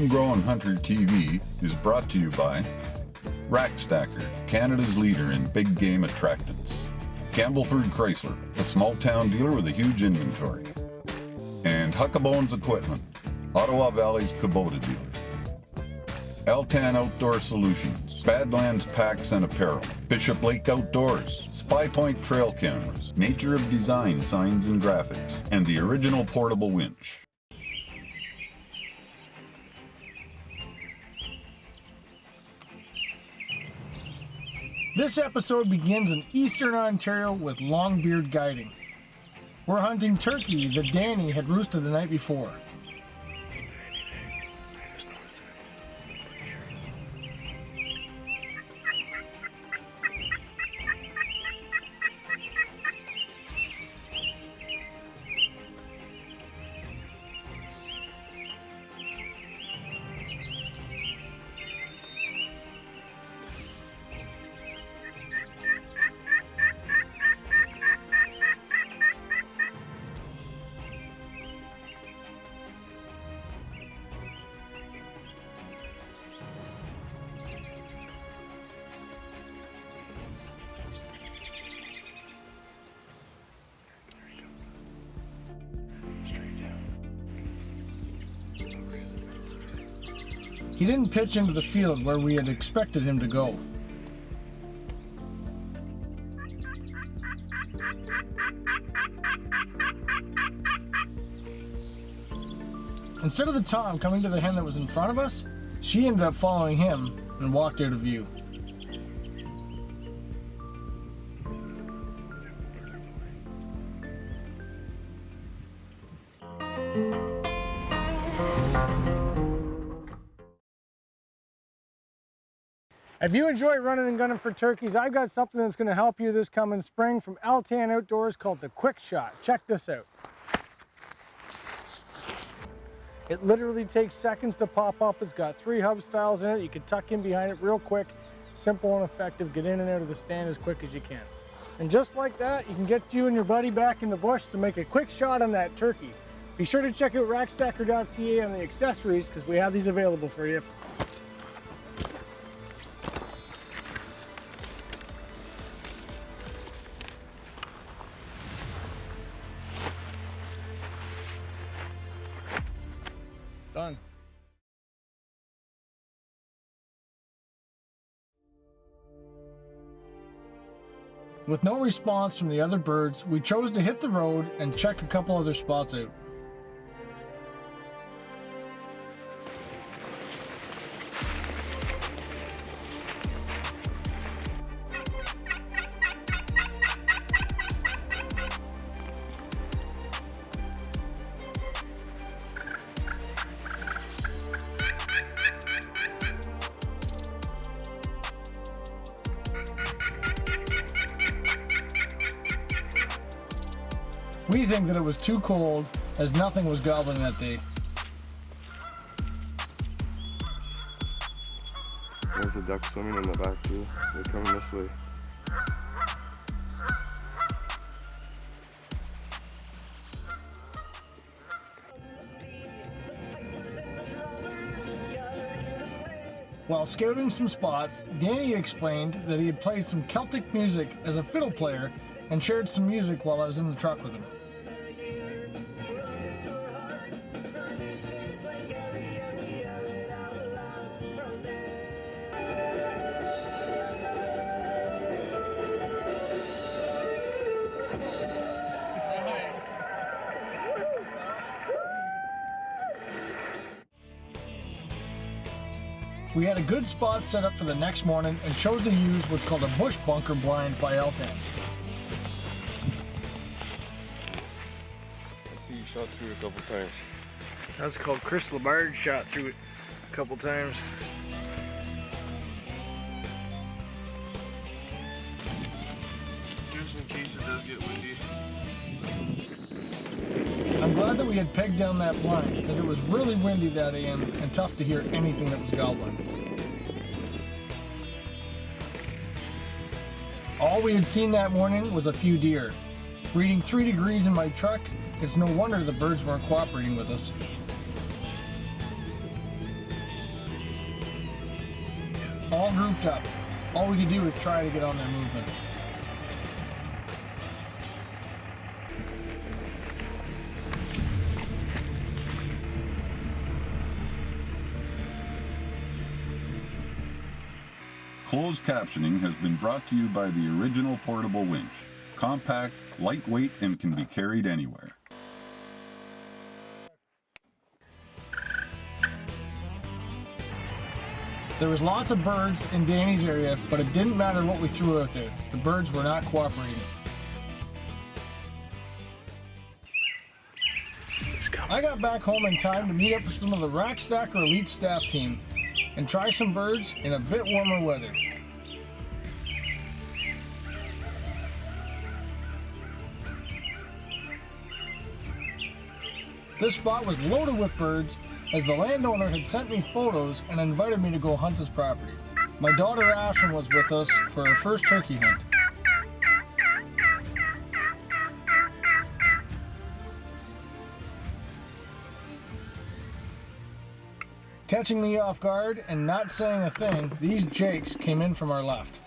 Homegrown Hunter TV is brought to you by Rackstacker, Canada's leader in big game attractants. Campbellford Chrysler, a small town dealer with a huge inventory. And Huckabones Equipment, Ottawa Valley's Kubota dealer. Altan Outdoor Solutions, Badlands Packs and Apparel, Bishop Lake Outdoors, Spy Point Trail Cameras, Nature of Design Signs and Graphics, and the original portable winch. This episode begins in Eastern Ontario with Longbeard guiding. We're hunting turkey that Danny had roosted the night before. He didn't pitch into the field where we had expected him to go. Instead of the tom coming to the hen that was in front of us, she ended up following him and walked out of view. If you enjoy running and gunning for turkeys, I've got something that's going to help you this coming spring from Altan Outdoors called the Quick Shot. Check this out. It literally takes seconds to pop up. It's got 3 hub styles in it. You can tuck in behind it real quick. Simple and effective. Get in and out of the stand as quick as you can. And just like that, you can get you and your buddy back in the bush to make a quick shot on that turkey. Be sure to check out rackstacker.ca on the accessories because we have these available for you. Done. With no response from the other birds, we chose to hit the road and check a couple other spots out. We think that it was too cold as nothing was gobbling that day. There's a duck swimming in the back too. They're coming this way. While scouting some spots, Danny explained that he had played some Celtic music as a fiddle player and shared some music while I was in the truck with him. We had a good spot set up for the next morning and chose to use what's called a bush bunker blind by Altan. I see you shot through it a couple times. That's called Chris Labarge shot through it a couple times. Just in case it does get windy. I'm glad that we had pegged down that blind because it was really windy that AM and tough to hear anything that was gobbling. All we had seen that morning was a few deer. Reading 3 degrees in my truck, it's no wonder the birds weren't cooperating with us. all grouped up. All we could do is try to get on their movement. Closed captioning has been brought to you by the original portable winch. Compact, lightweight, and can be carried anywhere. There was lots of birds in Danny's area, but it didn't matter what we threw out there. The birds were not cooperating. I got back home in time to meet up with some of the Rack Stacker Elite staff team and try some birds in a bit warmer weather. This spot was loaded with birds as the landowner had sent me photos and invited me to go hunt his property. My daughter Ashlyn was with us for her first turkey hunt. Catching me off guard and not saying a thing, these jakes came in from our left.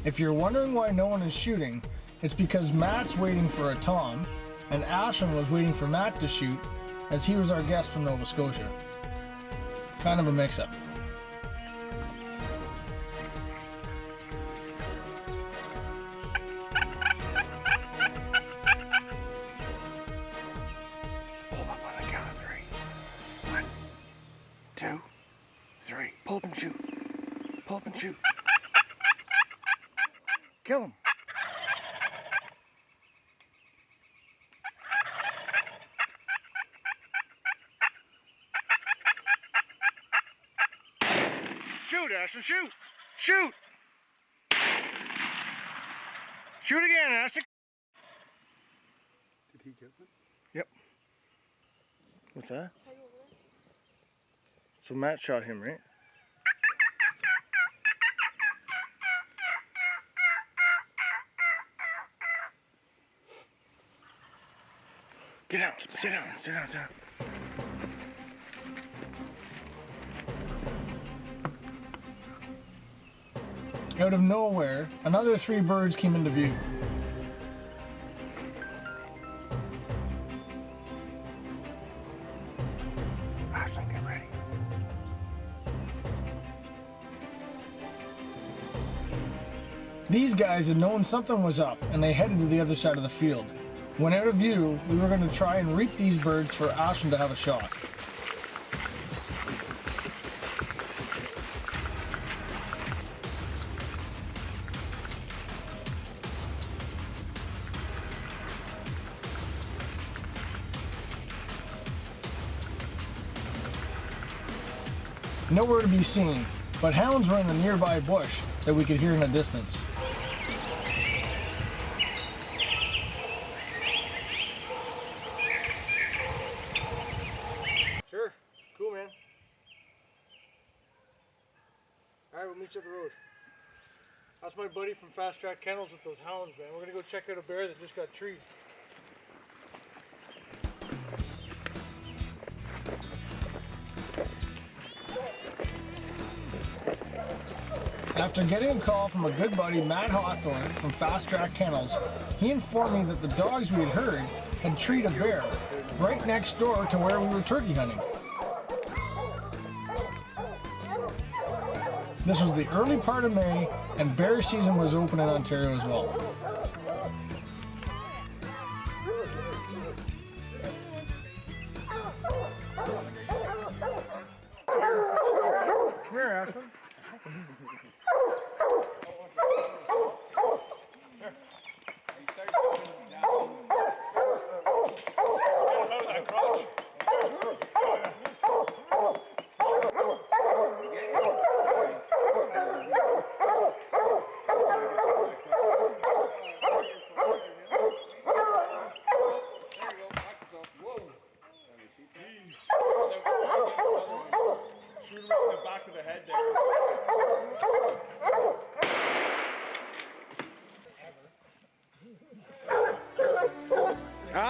If you're wondering why no one is shooting, it's because Matt's waiting for a tom, and Ashlyn was waiting for Matt to shoot, as he was our guest from Nova Scotia. Kind of a mix-up. Pull up on the count of 3. 1, 2, 3. Pull up and shoot. Pull up and shoot. Kill him. Shoot, Ashton, shoot! Shoot! Shoot again, Ashton! Did he get one? Yep. What's that? So Matt shot him, right? Get down, sit down, sit down, sit down. Out of nowhere, another 3 birds came into view. Ashton, get ready. These guys had known something was up, and they headed to the other side of the field. When out of view, we were going to try and reap these birds for Ashlyn to have a shot. Nowhere to be seen, but hounds were in the nearby bush that we could hear in the distance. Sure, cool, man. Alright, we'll meet you up the road. That's my buddy from Fast Track Kennels with those hounds, man. We're gonna go check out a bear that just got treed. After getting a call from a good buddy, Matt Hawthorne from Fast Track Kennels, he informed me that the dogs we had heard had treed a bear right next door to where we were turkey hunting. This was the early part of May, and bear season was open in Ontario as well. Come here, Ashlyn.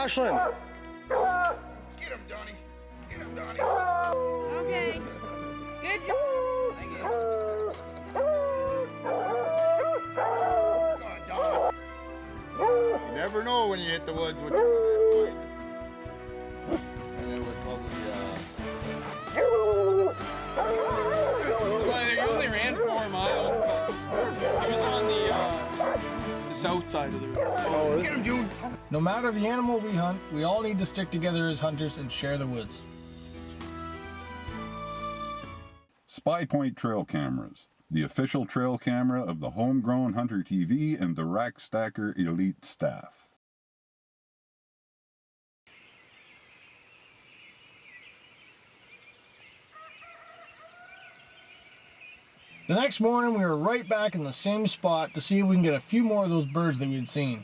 Ashlyn. Get him, Donnie. Get him, Donnie. Okay. Good job. Thank you. Come on, Donnie. You never know when you hit the woods what you're gonna find. And it was probably Well, you only ran 4 miles, but he was on the south side of the road. get him, June. No matter the animal we hunt, we all need to stick together as hunters and share the woods. Spy Point Trail Cameras, the official trail camera of the Homegrown Hunter TV and the Rack Stacker Elite staff. The next morning, we were right back in the same spot to see if we can get a few more of those birds that we had seen.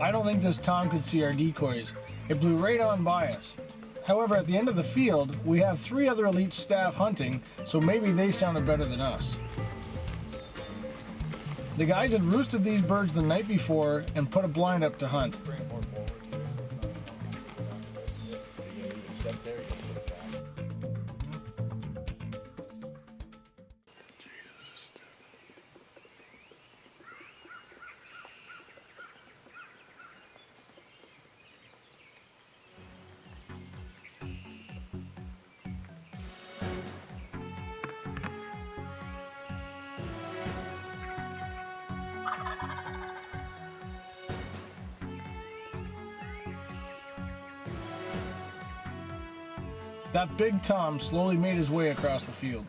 I don't think this Tom could see our decoys. It blew right on by us. However, at the end of the field, we have 3 other elite staff hunting, so maybe they sounded better than us. The guys had roosted these birds the night before and put a blind up to hunt. That big Tom slowly made his way across the field.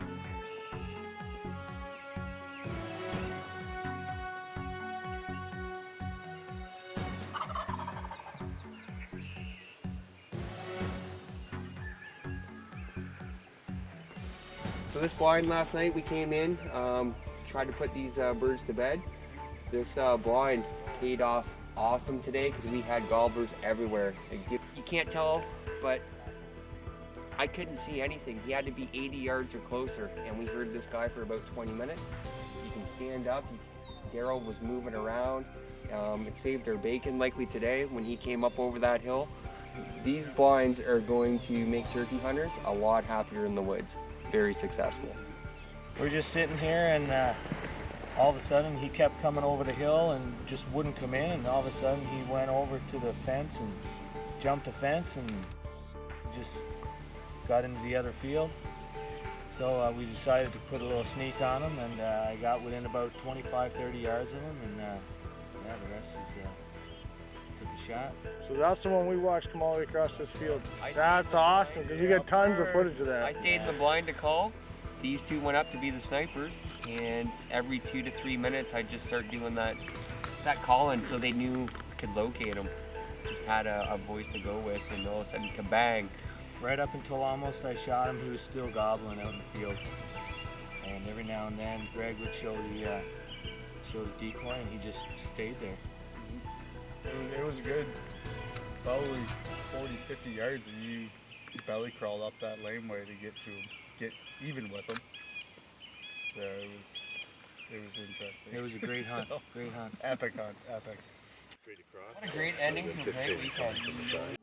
So this blind last night, we came in, tried to put these birds to bed. This blind paid off awesome today because we had gobblers everywhere. You can't tell, but I couldn't see anything. He had to be 80 yards or closer, and we heard this guy for about 20 minutes. You can stand up. Daryl was moving around. It saved our bacon likely today when he came up over that hill. These blinds are going to make turkey hunters a lot happier in the woods. Very successful. We're just sitting here and all of a sudden he kept coming over the hill and just wouldn't come in, and all of a sudden he went over to the fence and jumped the fence and just got into the other field. So we decided to put a little sneak on him, and I got within about 25-30 yards of him, and yeah, the rest is took a shot. So that's the one we watched come all the way across this field. That's awesome, because you get tons of footage of that. I stayed in the blind to call. These two went up to be the snipers, and every 2 to 3 minutes I'd just start doing that calling so they knew I could locate them. Just had a voice to go with, and all of a sudden, kabang. Right up until almost I shot him, he was still gobbling out in the field. And every now and then Greg would show the decoy, and he just stayed there. It was a good, probably 40, 50 yards, and you belly crawled up that laneway to get to him, get even with him. So it was interesting. It was a great hunt, great hunt. Epic hunt, epic. What a great ending to a great weekend.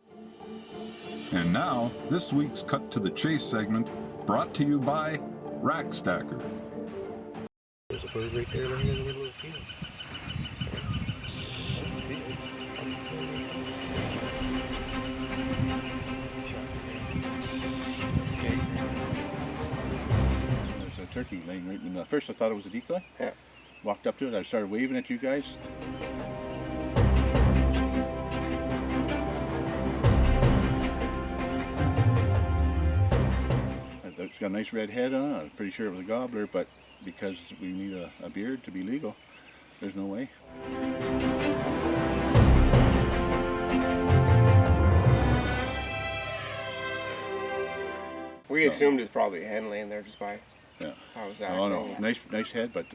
And now, this week's Cut to the Chase segment, brought to you by Rack Stacker. There's a bird right there laying in the middle of the field. turkey laying right in the. First I thought it was a decoy. Yeah. Walked up to it. I started waving at you guys. It's got a nice red head on it. I was pretty sure it was a gobbler, but because we need a beard to be legal, there's no way. We assumed it's probably a hen laying there just by Yeah. how it was acting. Oh no, nice head, but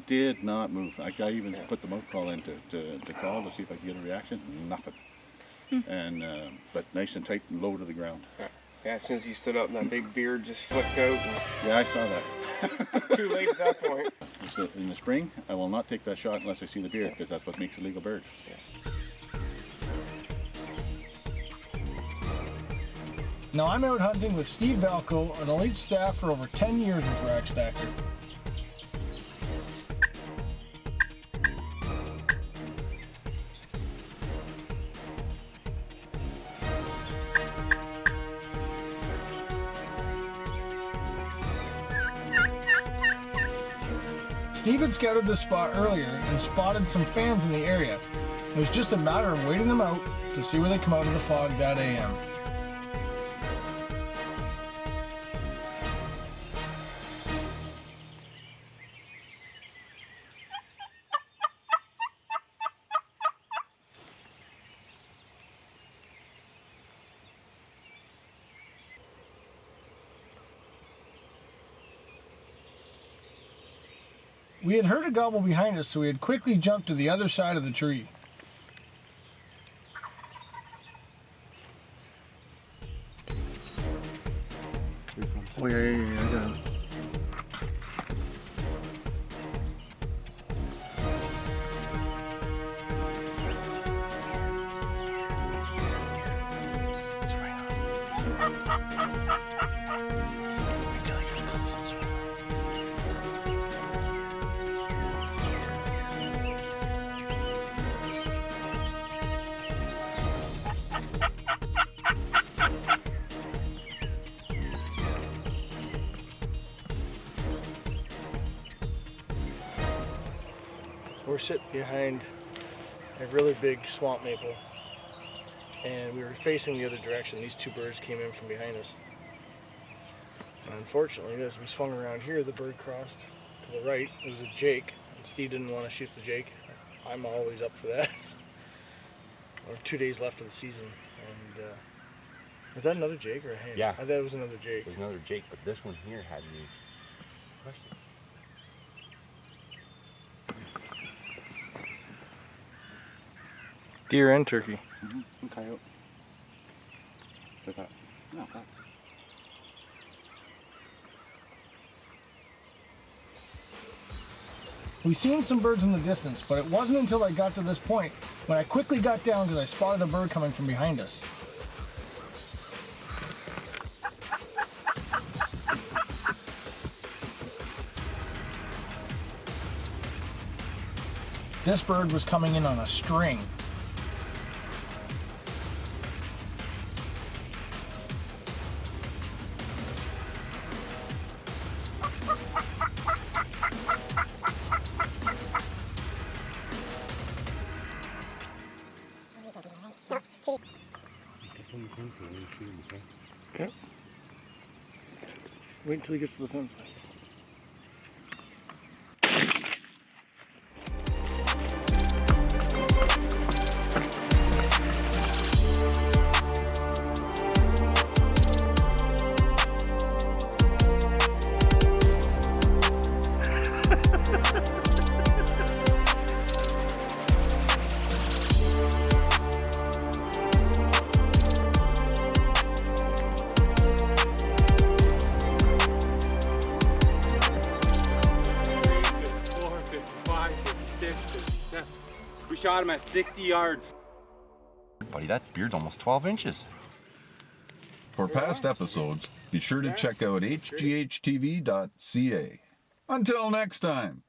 did not move. I even put the mouth call in to call to see if I could get a reaction. Nothing. And but nice and tight and low to the ground. Yeah, as soon as you stood up and that big beard just flicked out. Yeah, I saw that. Too late at that point. So in the spring, I will not take that shot unless I see the beard, because that's what makes a legal bird. Yeah. Now I'm out hunting with Steve Balco, an elite staff for over 10 years with Rack Stacker. Steve had scouted this spot earlier and spotted some fans in the area. It was just a matter of waiting them out to see where they come out of the fog that AM. We had heard a gobble behind us, so we had quickly jumped to the other side of the tree. Oh yeah, I got him. We're sitting behind a really big swamp maple, and we were facing the other direction. These two birds came in from behind us. And unfortunately, as we swung around here, the bird crossed to the right. It was a jake, and Steve didn't want to shoot the jake. I'm always up for that. Or 2 days left of the season, and was that another jake or a hen? Yeah. I thought it was another jake. It was another jake, but this one here had me questioning. Deer and turkey. Mm-hmm. Coyote. No, God. We seen some birds in the distance, but it wasn't until I got to this point when I quickly got down because I spotted a bird coming from behind us. This bird was coming in on a string. Okay. Wait until he gets to the fence line. We shot him at 60 yards. Buddy, that beard's almost 12 inches. For past episodes, be sure to check out hghtv.ca. Until next time.